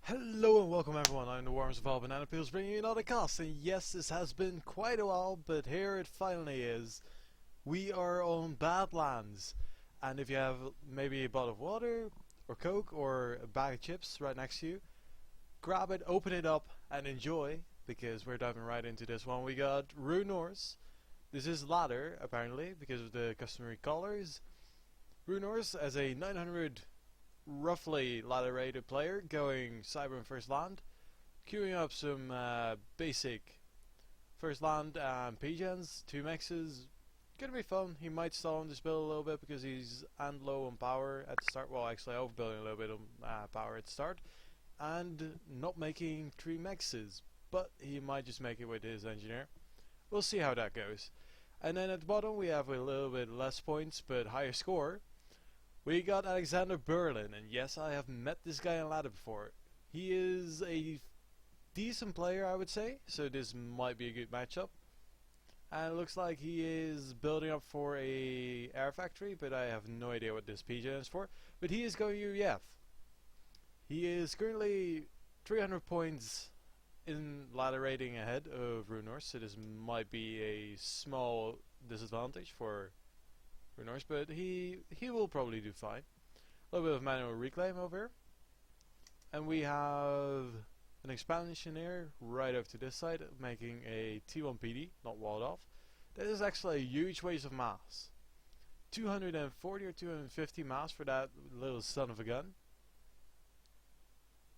Hello and welcome everyone, I'm the WarmBananaPeel bringing you another cast, and yes, this has been quite a while, but here it finally is. We are on Badlands, and if you have maybe a bottle of water, or Coke, or a bag of chips right next to you, grab it, open it up, and enjoy, because we're diving right into this one. We got Runenorse. This is ladder, apparently, because of the customary colors. Runenorse as a 900 roughly ladder rated player going cyber and first land, queuing up some basic first land and PGens, 2 mexes. Gonna be fun. He might stall on this build a little bit because he's and low on power at the start. Well, actually overbuilding a little bit on power at the start, and not making 3 mexes, but he might just make it with his engineer. We'll see how that goes. And then at the bottom we have a little bit less points but higher score. We got Alexanderberlin, and yes, I have met this guy on ladder before. He is a decent player, I would say, so this might be a good matchup. And it looks like he is building up for a air factory, but I have no idea what this PG is for. But he is going UEF. He is currently 300 points in ladder rating ahead of Runenorse, so this might be a small disadvantage for Runenorse, but he will probably do fine. A little bit of manual reclaim over here. And we have an expansion here right over to this side, making a T1 PD, not walled off. That is actually a huge waste of mass. 240 or 250 mass for that little son of a gun.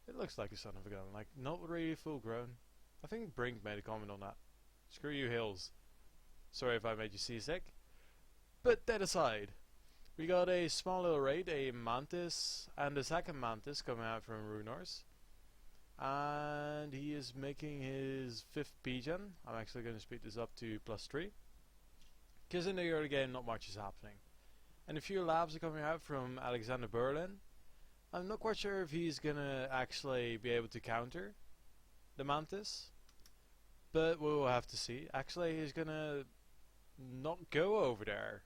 It looks like a son of a gun, like not really full grown. I think Brink made a comment on that. Screw you hills. Sorry if I made you seasick. But that aside, we got a small little raid, a Mantis, and a second Mantis coming out from Runenorse. And he is making his 5th PGen. I'm actually going to speed this up to +3. Because in the early game not much is happening. And a few labs are coming out from Alexanderberlin. I'm not quite sure if he's going to actually be able to counter the Mantis. But we'll have to see. Actually, he's going to not go over there.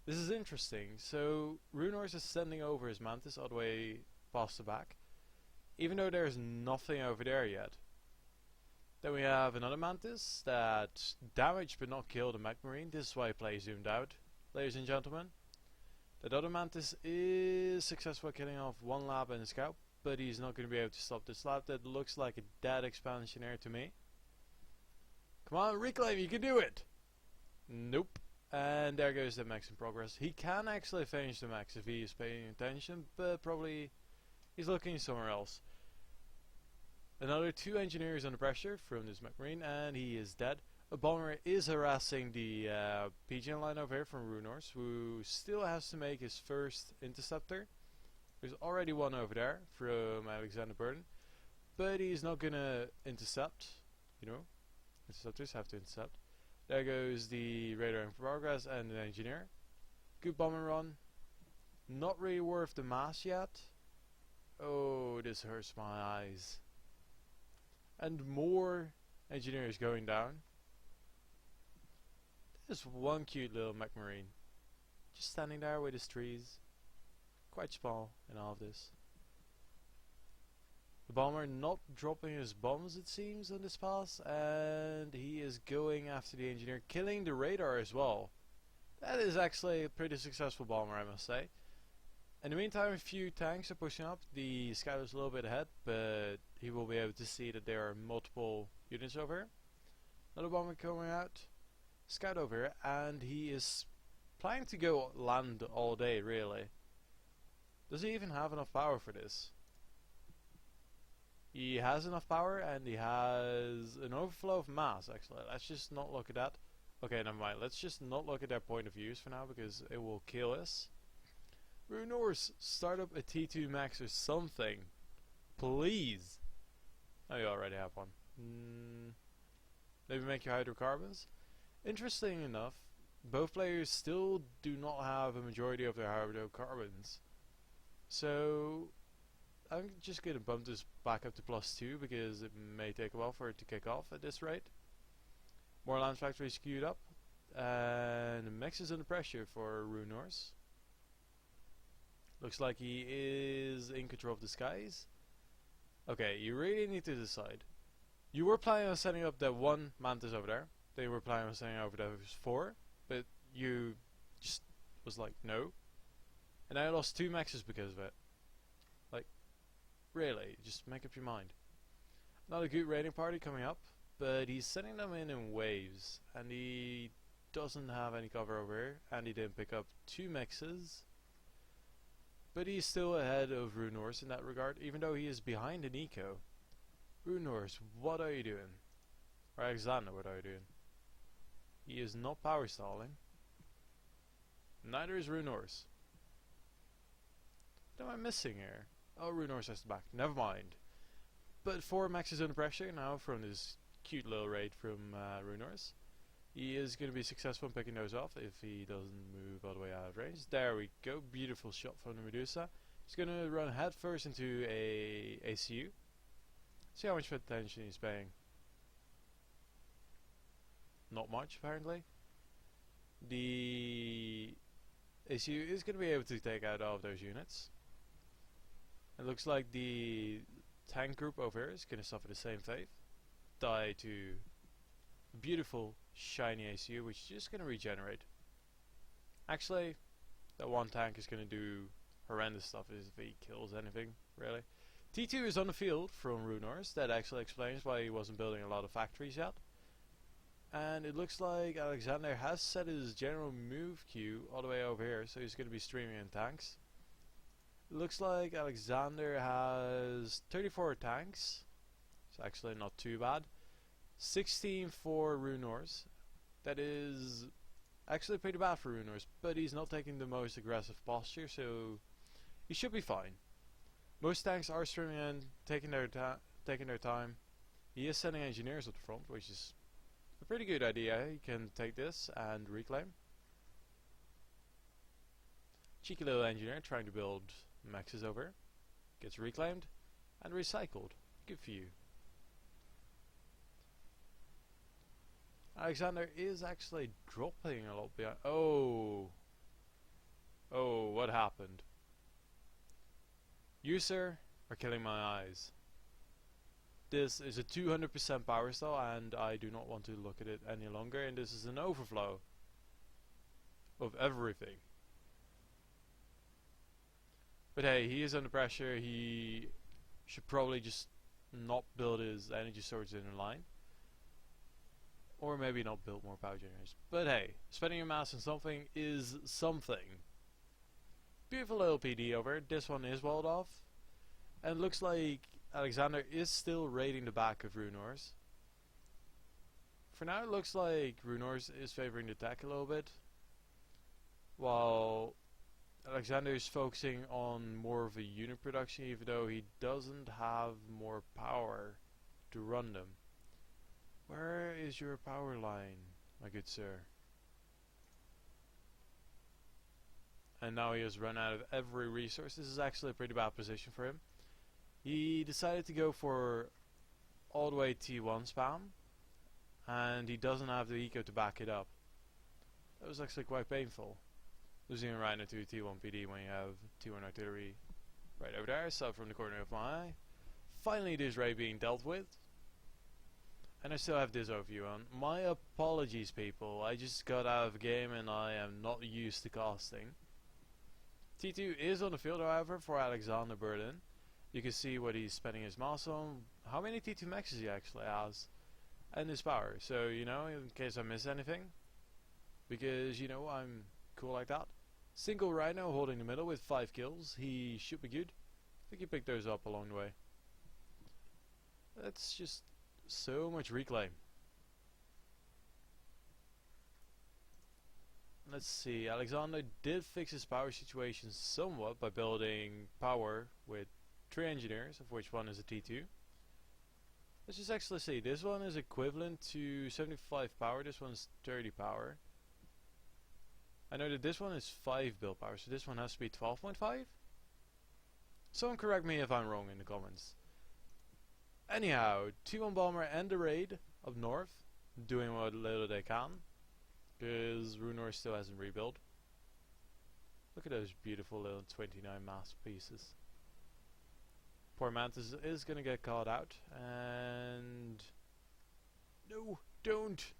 This is interesting. So Runenorse is sending over his Mantis all the way past the back, even though there's nothing over there yet. Then we have another Mantis that damaged but not killed a Mech Marine. This is why I play zoomed out, ladies and gentlemen. That other Mantis is successful at killing off 1 lab and a scout, but he's not going to be able to stop this lab. That looks like a dead expansionaire to me. Come on, reclaim, you can do it! Nope. And there goes the max in progress. He can actually finish the max if he is paying attention, but probably he's looking somewhere else. Another 2 engineers under pressure from this Mech Marine, and he is dead. A bomber is harassing the PGN line over here from Runenorse, who still has to make his first interceptor. There's already one over there from Alexanderberlin, but he's not gonna intercept. You know, interceptors have to intercept. There goes the radar in progress and an engineer. Good bomber run. Not really worth the mass yet. Oh, this hurts my eyes. And more engineers going down. There's one cute little Mech Marine. Just standing there with his trees. Quite small in all of this. The bomber not dropping his bombs, it seems, on this pass, and he is going after the engineer, killing the radar as well. That is actually a pretty successful bomber, I must say. In the meantime, a few tanks are pushing up. The scout is a little bit ahead, but he will be able to see that there are multiple units over here. Another bomber coming out, scout over here, and he is planning to go land all day, really. Does he even have enough power for this? He has enough power, and he has an overflow of mass, actually. Let's just not look at that. Okay, never mind. Let's just not look at their point of views for now, because it will kill us. Runenorse, start up a T2 max or something. Please. Oh, you already have one. Maybe make your hydrocarbons. Interesting enough, both players still do not have a majority of their hydrocarbons. So I'm just going to bump this back up to +2 because it may take a while for it to kick off at this rate. More land factories queued up, and the max is under pressure for Runenorse. Looks like he is in control of the skies. Okay, you really need to decide. You were planning on setting up that one mantis over there. They were planning on setting over those 4, but you just was like, no. And I lost 2 maxes because of it. Like, really, just make up your mind. Not a good raiding party coming up, but he's sending them in waves, and he doesn't have any cover over here, and he didn't pick up 2 mexes. But he's still ahead of Runenorse in that regard, even though he is behind in eco. Runenorse, what are you doing? Or Alexander, what are you doing? He is not power stalling. Neither is Runenorse. What am I missing here? Oh, Runenorse has the back. Never mind. But 4 maxes under pressure now from this cute little raid from Runenorse. He is going to be successful in picking those off if he doesn't move all the way out of range. There we go. Beautiful shot from the Medusa. He's going to run headfirst into a ACU. See how much attention he's paying. Not much, apparently. The ACU is going to be able to take out all of those units. It looks like the tank group over here is going to suffer the same fate. Die to a beautiful shiny ACU, which is just going to regenerate. Actually, that one tank is going to do horrendous stuff if he kills anything, really. T2 is on the field from Runenorse. That actually explains why he wasn't building a lot of factories yet. And it looks like Alexander has set his general move queue all the way over here, so he's going to be streaming in tanks. It looks like Alexander has 34 tanks. It's actually not too bad. 16 for Runenorse. That is actually pretty bad for Runenorse, but he's not taking the most aggressive posture, so he should be fine. Most tanks are streaming in, taking their time. He is sending engineers at the front, which is a pretty good idea. He can take this and reclaim. Cheeky little engineer trying to build maxes over. Gets reclaimed and recycled. Good for you. Alexander is actually dropping a lot behind. Oh, what happened? You, sir, are killing my eyes. This is a 200% power stall, and I do not want to look at it any longer, and this is an overflow of everything. But hey, he is under pressure. He should probably just not build his energy storage in a line. Or maybe not build more power generators. But hey, spending your mass on something is something. Beautiful little PD over. This one is walled off. And looks like Alexander is still raiding the back of Runenorse. For now it looks like Runenorse is favoring the attack a little bit. While Alexander is focusing on more of a unit production, even though he doesn't have more power to run them. Where is your power line, my good sir? And now he has run out of every resource. This is actually a pretty bad position for him. He decided to go for all the way T1 spam, and he doesn't have the eco to back it up. That was actually quite painful. Losing a Rhino to T1 PD when you have T1 artillery right over there, so from the corner of my eye. Finally this raid being dealt with. And I still have this overview on. My apologies, people. I just got out of the game and I am not used to casting. T2 is on the field, however, for Alexanderberlin. You can see what he's spending his mass on, how many T2 maxes he actually has, and his power. So, you know, in case I miss anything, because, you know, I'm cool like that. Single Rhino holding the middle with 5 kills. He should be good. I think he picked those up along the way. That's just so much reclaim. Let's see, Alexander did fix his power situation somewhat by building power with 3 engineers, of which one is a T2. Let's just actually see, this one is equivalent to 75 power, this one's 30 power. I know that this one is 5 build power, so this one has to be 12.5? Someone correct me if I'm wrong in the comments. Anyhow, T1 Bomber and the raid up north, doing what little they can, because Runenorse still hasn't rebuilt. Look at those beautiful little 29 masterpieces. Poor Mantis is gonna get caught out, and no, don't!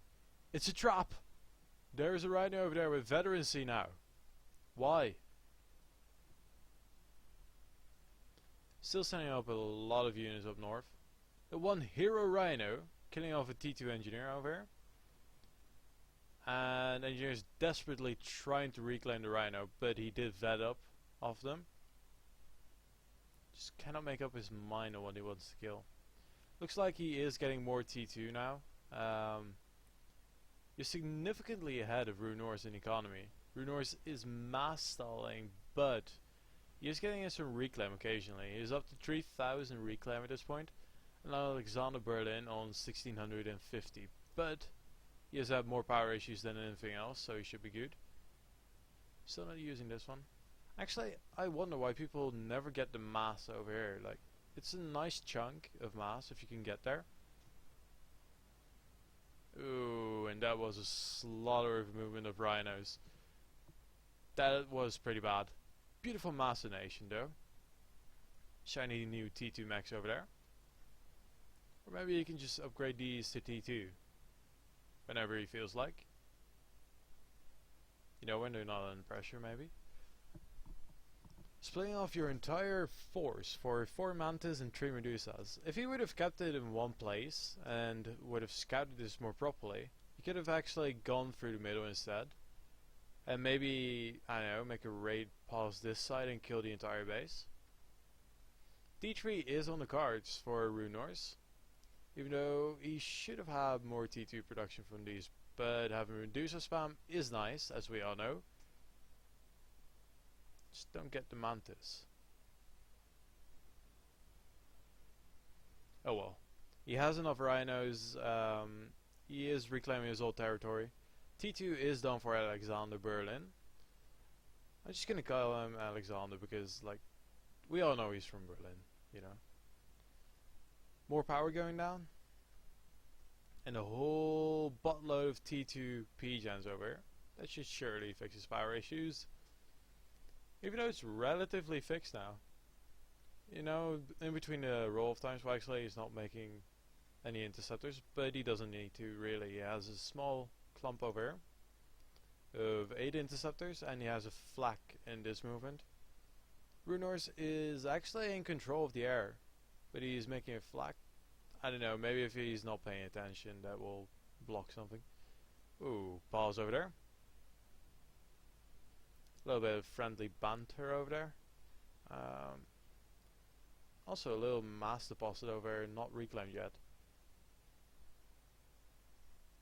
It's a trap! There's a rhino over there with veterancy now. Why? Still sending up a lot of units up north. The one hero rhino killing off a T2 engineer over here. And engineers desperately trying to reclaim the rhino, but he did vet up off them. Just cannot make up his mind on what he wants to kill. Looks like he is getting more T2 now. You're significantly ahead of Runenorse in economy. Runenorse is mass stalling, but he is getting in some reclaim occasionally. He is up to 3000 reclaim at this point. And Alexanderberlin on 1650. But he has had more power issues than anything else, so he should be good. Still not using this one. Actually, I wonder why people never get the mass over here. Like, it's a nice chunk of mass if you can get there. Ooh, and that was a slaughter of movement of rhinos. That was pretty bad. Beautiful machination though. Shiny new T2 max over there. Or maybe you can just upgrade these to T2 whenever he feels like. You know, when they're not under pressure maybe. Splitting off your entire force for 4 mantas and 3 medusas. If he would have kept it in one place and would have scouted this more properly, he could have actually gone through the middle instead. And maybe, I don't know, make a raid past this side and kill the entire base. D3 is on the cards for Runenorse. Even though he should have had more T2 production from these. But having Medusa spam is nice, as we all know. Just don't get the mantis. Oh well. He has enough rhinos. He is reclaiming his old territory. T2 is done for Alexanderberlin. I'm just gonna call him Alexander because, like, we all know he's from Berlin, you know. More power going down. And a whole buttload of T2 P-gens over here. That should surely fix his power issues. Even though it's relatively fixed now. You know, in between the roll of times, well, actually he's not making any interceptors, but he doesn't need to really. He has a small clump over here of 8 interceptors, and he has a flak in this movement. Runenorse is actually in control of the air, but he's making a flak. I don't know, maybe if he's not paying attention that will block something. Ooh, pause over there. A little bit of friendly banter over there. Also a little mass deposit over there, not reclaimed yet.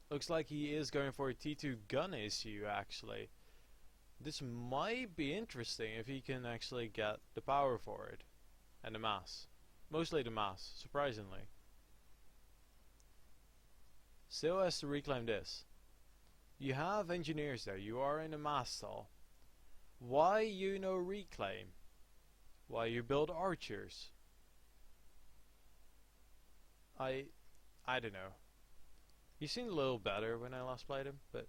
Looks like he is going for a T2 gun issue actually. This might be interesting if he can actually get the power for it. And the mass. Mostly the mass, surprisingly. Still has to reclaim this. You have engineers there, you are in a mass stall. Why you no reclaim? Why you build archers? I don't know. He seemed a little better when I last played him, but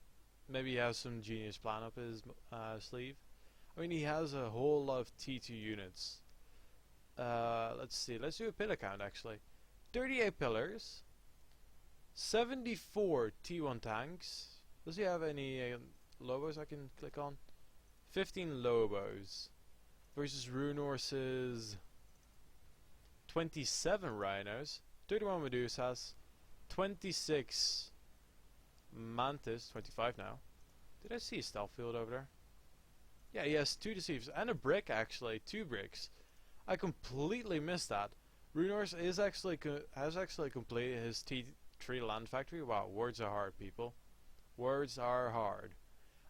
maybe he has some genius plan up his sleeve. I mean, he has a whole lot of T2 units. Let's see, let's do a pillar count actually. 38 pillars, 74 T1 tanks. Does he have any lobos I can click on? 15 lobos versus Runenorse's 27 rhinos, 31 medusas, 26 mantis, 25 now. Did I see a stealth field over there? Yeah, he has 2 deceivers and a brick actually, 2 bricks. I completely missed that. Runenorse is actually has actually completed his T3 land factory. Wow, words are hard, people. Words are hard.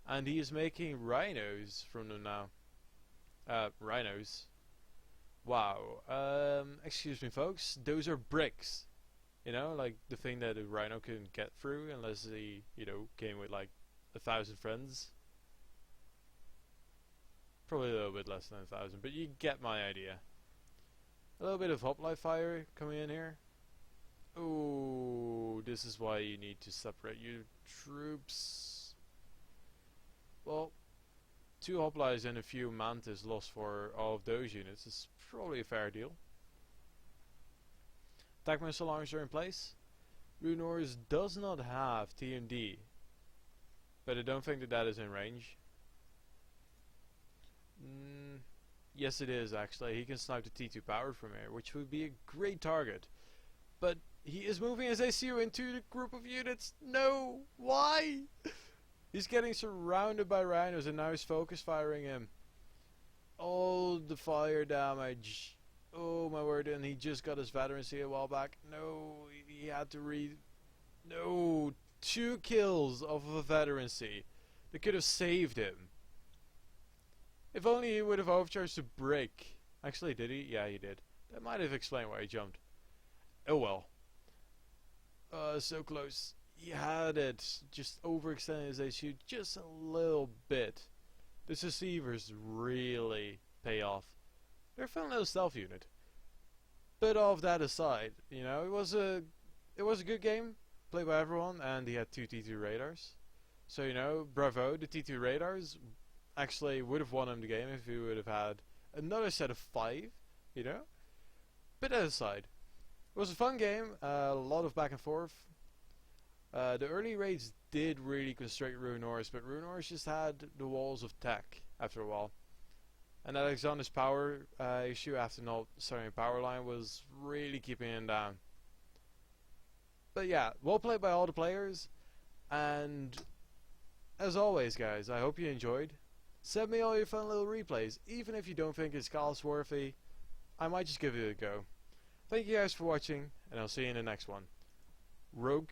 And he is making rhinos from them now. Rhinos. Wow. Excuse me, folks. Those are bricks. You know, like the thing that a rhino can get through unless he, you know, came with like 1,000 friends. Probably a little bit less than 1,000, but you get my idea. A little bit of hoplite fire coming in here. Oh, this is why you need to separate your troops. Well, 2 hoplites and a few mantis lost for all of those units is probably a fair deal. Attack missile launcher in place. Runenorse does not have TMD, but I don't think that that is in range. Yes, it is actually. He can snipe the T2 power from here, which would be a great target. But he is moving his ACU into the group of units. No! Why? He's getting surrounded by rhinos and now he's focus firing him. Oh, the fire damage. Oh my word, and he just got his veterancy a while back. No, he had to No, 2 kills of a veterancy. That could have saved him. If only he would have overcharged to break. Actually, did he? Yeah, he did. That might have explained why he jumped. Oh well. So close. He had it. Just overextended his HQ just a little bit. The deceivers really pay off. They're a fun little stealth unit. But of that aside, you know, it was a good game played by everyone, and he had 2 T2 radars. So you know, bravo, the T2 radars actually would have won him the game if he would have had another set of 5, you know. But that aside, it was a fun game, a lot of back and forth. The early raids did really constrict Runenorse, but Runenorse just had the walls of tech after a while. And Alexander's power issue after not starting a power line was really keeping him down. But yeah, well played by all the players, and as always guys, I hope you enjoyed. Send me all your fun little replays, even if you don't think it's cost worthy, I might just give it a go. Thank you guys for watching, and I'll see you in the next one. Rogue